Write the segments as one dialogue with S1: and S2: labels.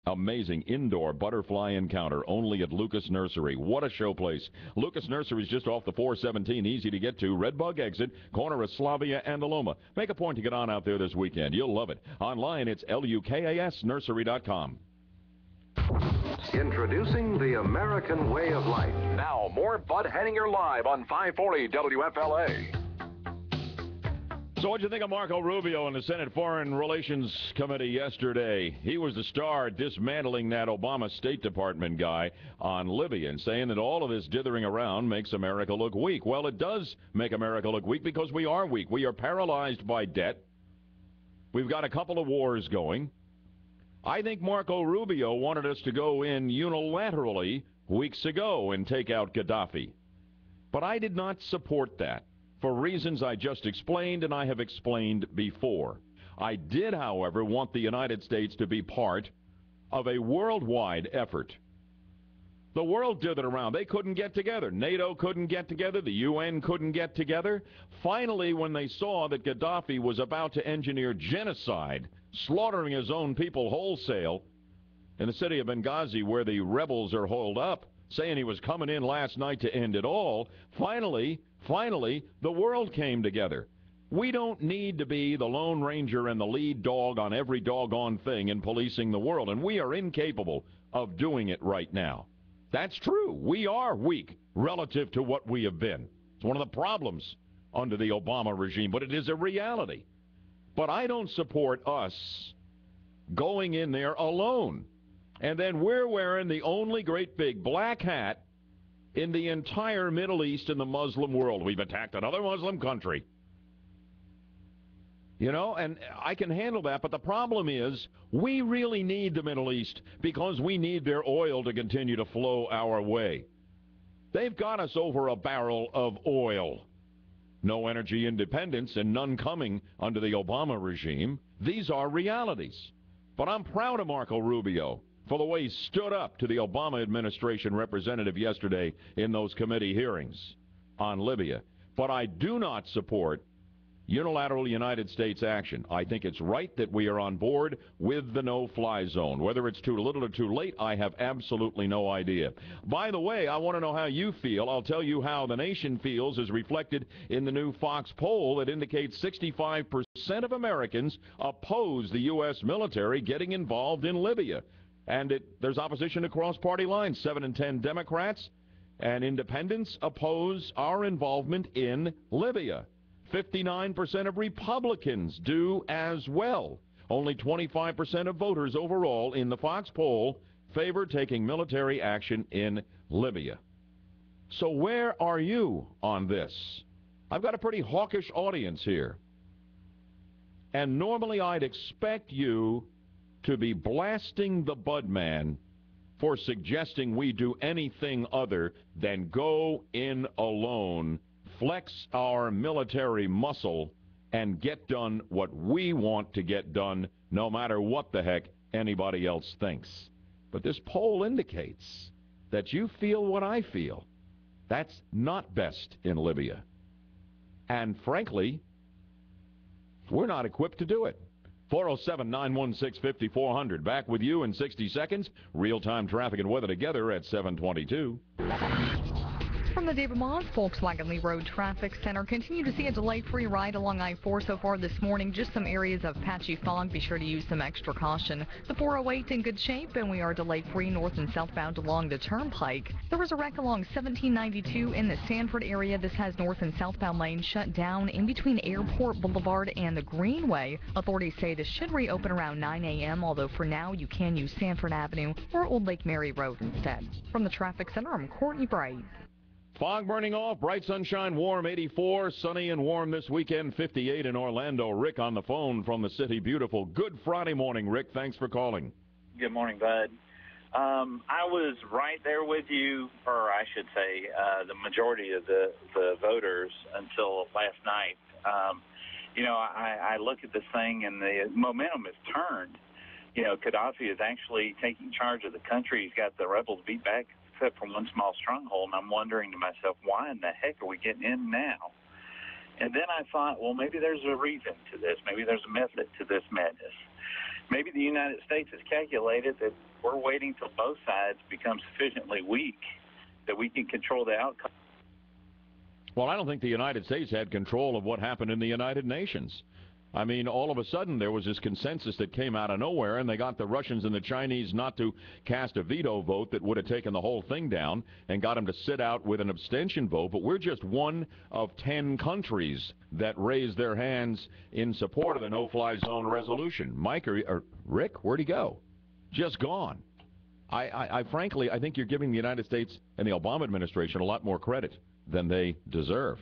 S1: Amazing indoor butterfly encounter only at Lucas Nursery. What a showplace. Lucas Nursery is just off the 417, easy to get to. Redbug exit, corner of Slavia and Aloma. Make a point to get on out there this weekend. You'll love it. Online, it's lukasnursery.com.
S2: Introducing the American way of life. Now, more Bud Henninger Live on 540 WFLA.
S1: So what'd you think of Marco Rubio in the Senate Foreign Relations Committee yesterday? He was the star dismantling that Obama State Department guy on Libya and saying that all of this dithering around makes America look weak. Well, it does make America look weak because we are weak. We are paralyzed by debt. We've got a couple of wars going. I think Marco Rubio wanted us to go in unilaterally weeks ago and take out Gaddafi. But I did not support that, for reasons I just explained and I have explained before. I did, however, want the United States to be part of a worldwide effort. The world did it around. They couldn't get together. NATO couldn't get together. The UN couldn't get together. Finally, when they saw that Gaddafi was about to engineer genocide, slaughtering his own people wholesale in the city of Benghazi where the rebels are holed up, saying he was coming in last night to end it all, finally, the world came together. We don't need to be the Lone Ranger and the lead dog on every doggone thing in policing the world, and we are incapable of doing it right now. That's true. We are weak relative to what we have been. It's one of the problems under the Obama regime, but it is a reality. But I don't support us going in there alone. And then we're wearing the only great big black hat in the entire Middle East and the Muslim world. We've attacked another Muslim country. You know, and I can handle that, but the problem is we really need the Middle East because we need their oil to continue to flow our way. They've got us over a barrel of oil. No energy independence and none coming under the Obama regime. These are realities. But I'm proud of Marco Rubio for the way he stood up to the Obama administration representative yesterday in those committee hearings on Libya. But I do not support unilateral United States action. I think it's right that we are on board with the no-fly zone. Whether it's too little or too late, I have absolutely no idea. By the way, I want to know how you feel. I'll tell you how the nation feels as reflected in the new Fox poll that indicates 65% of Americans oppose the U.S. military getting involved in Libya. And there's opposition across party lines. 7 in 10 Democrats and independents oppose our involvement in Libya. 59% of Republicans do as well. Only 25% of voters overall in the Fox poll favor taking military action in Libya. So where are you on this? I've got a pretty hawkish audience here. And normally I'd expect you to be blasting the Budman for suggesting we do anything other than go in alone, flex our military muscle, and get done what we want to get done, no matter what the heck anybody else thinks. But this poll indicates that you feel what I feel. That's not best in Libya. And frankly, we're not equipped to do it. 407-916-5400. Back with you in 60 seconds. Real-time traffic and weather together at 722.
S3: From the David Moss Volkswagen Lee Road Traffic Center, continue to see a delay-free ride along I-4 so far this morning. Just some areas of patchy fog. Be sure to use some extra caution. The 408 in good shape, and we are delay-free north and southbound along the Turnpike. There was a wreck along 1792 in the Sanford area. This has north and southbound lanes shut down in between Airport Boulevard and the Greenway. Authorities say this should reopen around 9 a.m., although for now you can use Sanford Avenue or Old Lake Mary Road instead. From the Traffic Center, I'm Courtney Bright.
S1: Fog burning off, bright sunshine, warm 84, sunny and warm this weekend, 58 in Orlando. Rick on the phone from the city. Beautiful. Good Friday morning, Rick. Thanks for calling.
S4: Good morning, Bud. I was right there with you, or I should say the majority of the voters until last night. I look at this thing and the momentum has turned. Gaddafi is actually taking charge of the country. He's got the rebels beat back, except for one small stronghold, and I'm wondering to myself, why in the heck are we getting in now? And then I thought, well, maybe there's a reason to this. Maybe there's a method to this madness. maybe the United States has calculated that we're waiting till both sides become sufficiently weak that we can control the outcome.
S1: Well, I don't think the United States had control of what happened in the United Nations. I mean, all of a sudden there was this consensus that came out of nowhere, and they got the Russians and the Chinese not to cast a veto vote that would have taken the whole thing down and got them to sit out with an abstention vote. But we're just one of 10 countries that raised their hands in support of the no-fly zone resolution. Mike or Rick, where'd he go? Just gone. I frankly, I think you're giving the United States and the Obama administration a lot more credit than they deserve.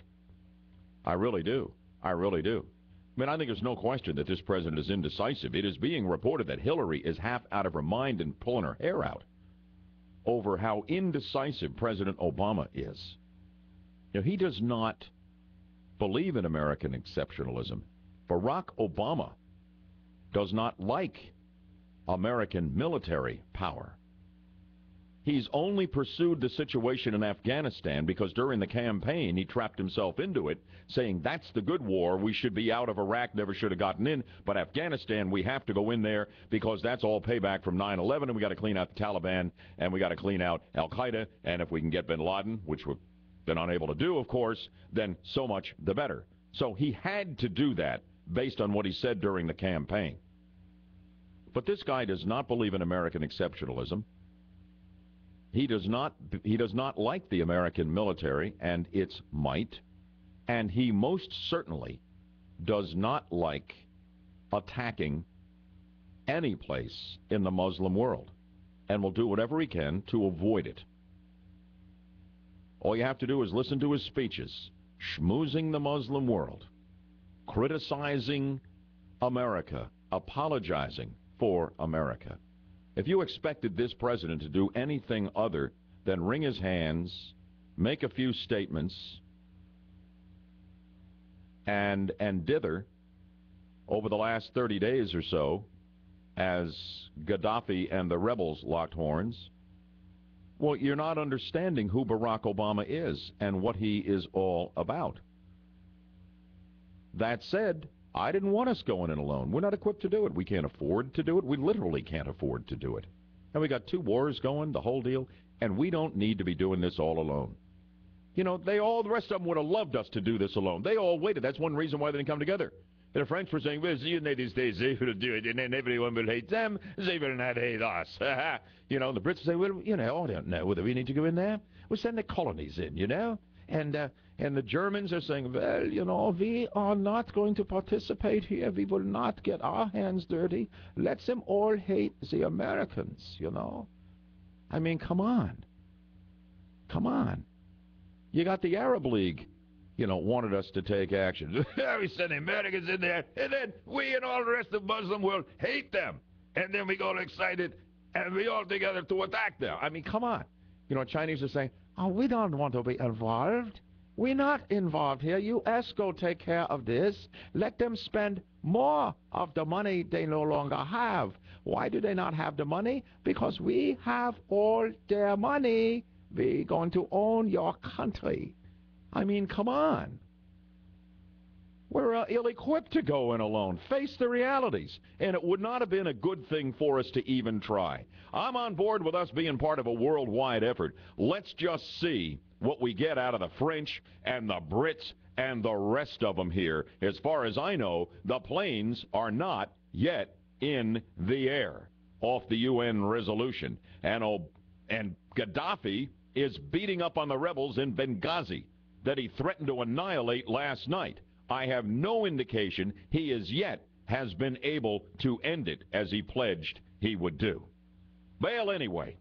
S1: I really do. I really do. I mean, I think there's no question that this president is indecisive. It is being reported that Hillary is half out of her mind and pulling her hair out over how indecisive President Obama is. You know, he does not believe in American exceptionalism. Barack Obama does not like American military power. He's only pursued the situation in Afghanistan because during the campaign he trapped himself into it, saying that's the good war, we should be out of Iraq, never should have gotten in, but Afghanistan, we have to go in there because that's all payback from 9/11, and we got to clean out the Taliban, and we got to clean out Al-Qaeda, and if we can get bin Laden, which we've been unable to do, of course, then so much the better. So he had to do that based on what he said during the campaign. But this guy does not believe in American exceptionalism. He does not like the American military and its might, and he most certainly does not like attacking any place in the Muslim world, and will do whatever he can to avoid it. All you have to do is listen to his speeches, schmoozing the Muslim world, criticizing America, apologizing for America. If you expected this president to do anything other than wring his hands, make a few statements, and dither over the last 30 days or so as Gaddafi and the rebels locked horns, well, you're not understanding who Barack Obama is and what he is all about. That said, I didn't want us going in alone. We're not equipped to do it. We can't afford to do it. We literally can't afford to do it. And we got 2 wars going, the whole deal, and we don't need to be doing this all alone. You know, the rest of them would have loved us to do this alone. They all waited. That's one reason why they didn't come together. The French were saying, well, the United States, they will do it, and then everyone will hate them. They will not hate us. You know, the Brits say, well, you know, I don't know whether we need to go in there. We'll send the colonies in, you know. And the Germans are saying, well, you know, we are not going to participate here. We will not get our hands dirty. Let them all hate the Americans, you know. I mean, come on. Come on. You got the Arab League, you know, wanted us to take action. We send the Americans in there, and then we and all the rest of the Muslim world hate them. And then we go excited, and we all together to attack them. I mean, come on. You know, Chinese are saying, oh, we don't want to be involved. We're not involved here. U.S. go take care of this. Let them spend more of the money they no longer have. Why do they not have the money? Because we have all their money. We're going to own your country. I mean, come on. We're ill-equipped to go in alone. Face the realities. And it would not have been a good thing for us to even try. I'm on board with us being part of a worldwide effort. Let's just see what we get out of the French and the Brits and the rest of them here. As far as I know, the planes are not yet in the air off the UN resolution. And Gaddafi is beating up on the rebels in Benghazi that he threatened to annihilate last night. I have no indication he as yet has been able to end it as he pledged he would do. Well, anyway,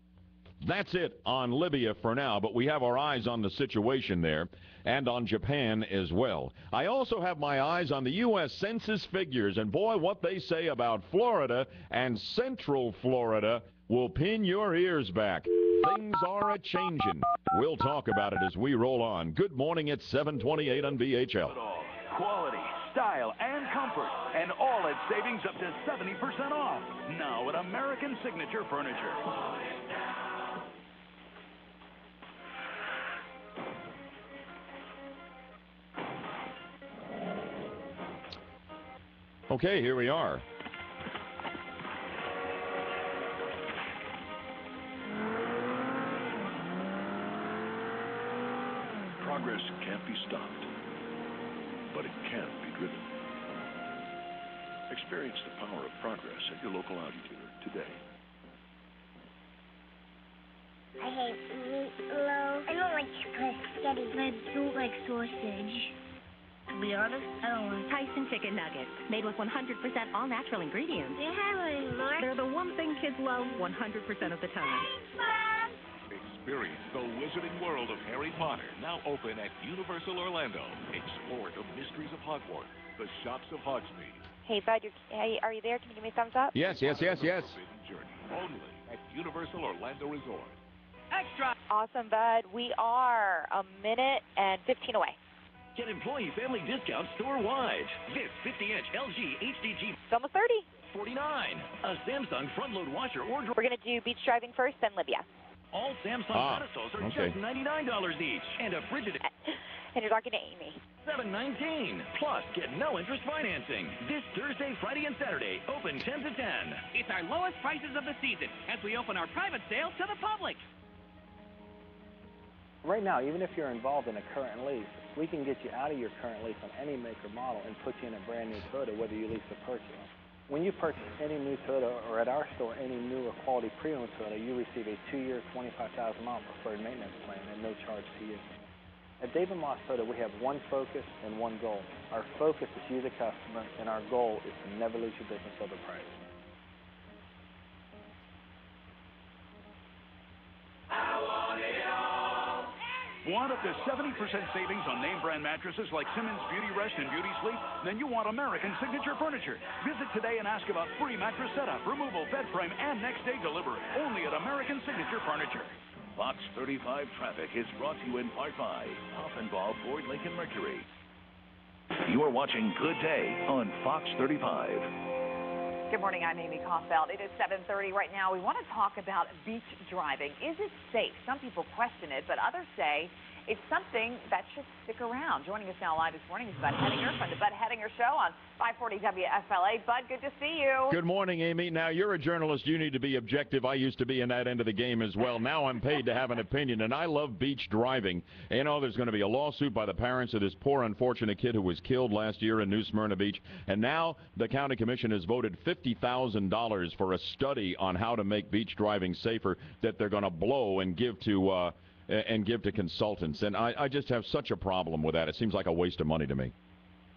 S1: that's it on Libya for now, but we have our eyes on the situation there and on Japan as well. I also have my eyes on the U.S. Census figures, and boy, what they say about Florida and Central Florida will pin your ears back. Things are a-changin'. We'll talk about it as we roll on. Good morning at 7:28 on BHL.
S2: Quality, style, and comfort, and all at savings up to 70% off. Now at American Signature Furniture.
S1: Okay, here we are.
S5: Progress can't be stopped, but it can be driven. Experience the power of progress at your local Audi dealer today.
S6: I hate meatloaf. I don't like spaghetti. I don't like sausage. To be honest, I don't like
S7: Tyson chicken nuggets, made with 100% all-natural ingredients.
S6: Do you have any more?
S7: They're the one thing kids love 100% of the time.
S8: Experience the wizarding world of Harry Potter, now open at Universal Orlando. Explore the mysteries of Hogwarts, the shops of Hogsmeade.
S9: Hey, Bud, are you there? Can you give me a thumbs up?
S1: Yes.
S8: Forbidden Journey, only at Universal Orlando Resort.
S9: Extra! Awesome, Bud. We are a minute and 15 away.
S10: Get employee family discounts store-wide. This 50-inch LG HDG.
S9: It's almost 30.
S10: $49. A Samsung front-load washer or dryer.
S9: We're going to do beach driving first, then Libya.
S10: All Samsung pedestals are just $99 each. And a Frigidaire.
S9: And you're talking to Amy.
S10: $719. Plus, get no interest financing. This Thursday, Friday, and Saturday, open 10 to 10.
S11: It's our lowest prices of the season as we open our private sale to the public.
S12: Right now, even if you're involved in a current lease, we can get you out of your current lease on any make or model and put you in a brand new Toyota, whether you lease or purchase. When you purchase any new Toyota, or at our store, any new or quality pre-owned Toyota, you receive a 2-year, 25,000-mile preferred maintenance plan at no charge to you. At Dave & Moss Toyota, we have one focus and one goal. Our focus is you, the customer, and our goal is to never lose your business over price.
S2: Want up to 70% savings on name brand mattresses like Simmons Beauty Rest and Beauty Sleep? Then you want American Signature Furniture. Visit today and ask about free mattress setup, removal, bed frame, and next day delivery. Only at American Signature Furniture.
S5: Fox 35 Traffic is brought to you in part by Hoffenbaugh Ford Lincoln Mercury. You are watching Good Day on Fox 35.
S13: Good morning, I'm Amy Kaufeld. It is 7:30 right now. We want to talk about beach driving. Is it safe? Some people question it, but others say it's something that should stick around. Joining us now live this morning is Bud Hedinger from the Bud Hedinger Show on 540 WFLA. Bud, good to see you.
S1: Good morning, Amy. Now, you're a journalist. You need to be objective. I used to be in that end of the game as well. Now I'm paid to have an opinion, and I love beach driving. You know, there's going to be a lawsuit by the parents of this poor, unfortunate kid who was killed last year in New Smyrna Beach, and now the county commission has voted $50,000 for a study on how to make beach driving safer that they're going to blow and give to consultants. And I just have such a problem with that. It seems like a waste of money to me.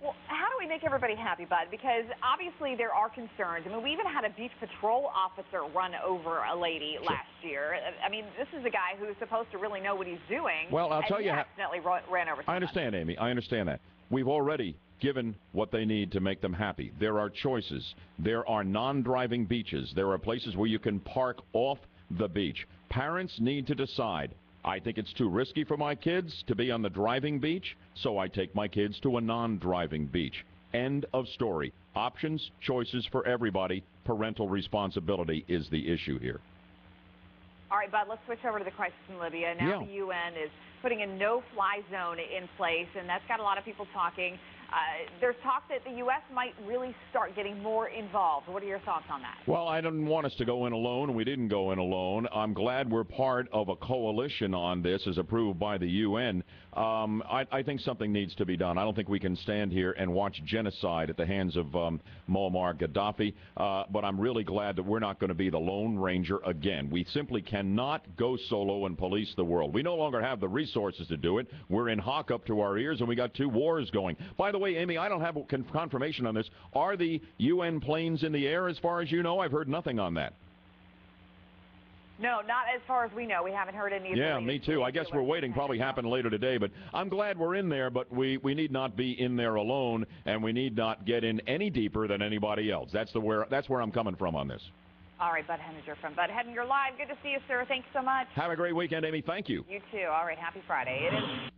S13: Well, how do we make everybody happy, Bud? Because obviously there are concerns. I mean, we even had a beach patrol officer run over a lady last year. I mean, this is a guy who's supposed to really know what he's doing.
S1: Well, I'll tell you,
S13: accidentally ran over someone.
S1: I understand, Amy. I understand that. We've already given what they need to make them happy. There are choices. There are non-driving beaches. There are places where you can park off the beach. Parents need to decide. I think it's too risky for my kids to be on the driving beach, so I take my kids to a non-driving beach. End of story. Options, choices for everybody. Parental responsibility is the issue here.
S13: All right, Bud, let's switch over to the crisis in Libya. Now the UN is putting a no-fly zone in place, and that's got a lot of people talking. There's talk that the U.S. might really start getting more involved. What are your thoughts on that?
S1: Well, I didn't want us to go in alone. We didn't go in alone. I'm glad we're part of a coalition on this as approved by the UN. I think something needs to be done. I don't think we can stand here and watch genocide at the hands of Muammar Gaddafi, but I'm really glad that we're not going to be the Lone Ranger again. We simply cannot go solo and police the world. We no longer have the resources to do it. We're in hock up to our ears, and we got 2 wars going. By the way, Amy, I don't have confirmation on this. Are the UN planes in the air as far as you know? I've heard nothing on that.
S13: No, not as far as we know. We haven't heard any.
S1: Yeah, me too. I guess we're waiting. Probably happen later today. But I'm glad we're in there, but we need not be in there alone, and we need not get in any deeper than anybody else. That's where I'm coming from on this.
S13: All right, Bud Hedinger from Bud Hedinger Live. Good to see you, sir. Thanks so much.
S1: Have a great weekend, Amy. Thank you.
S13: You too. All right, happy Friday. It is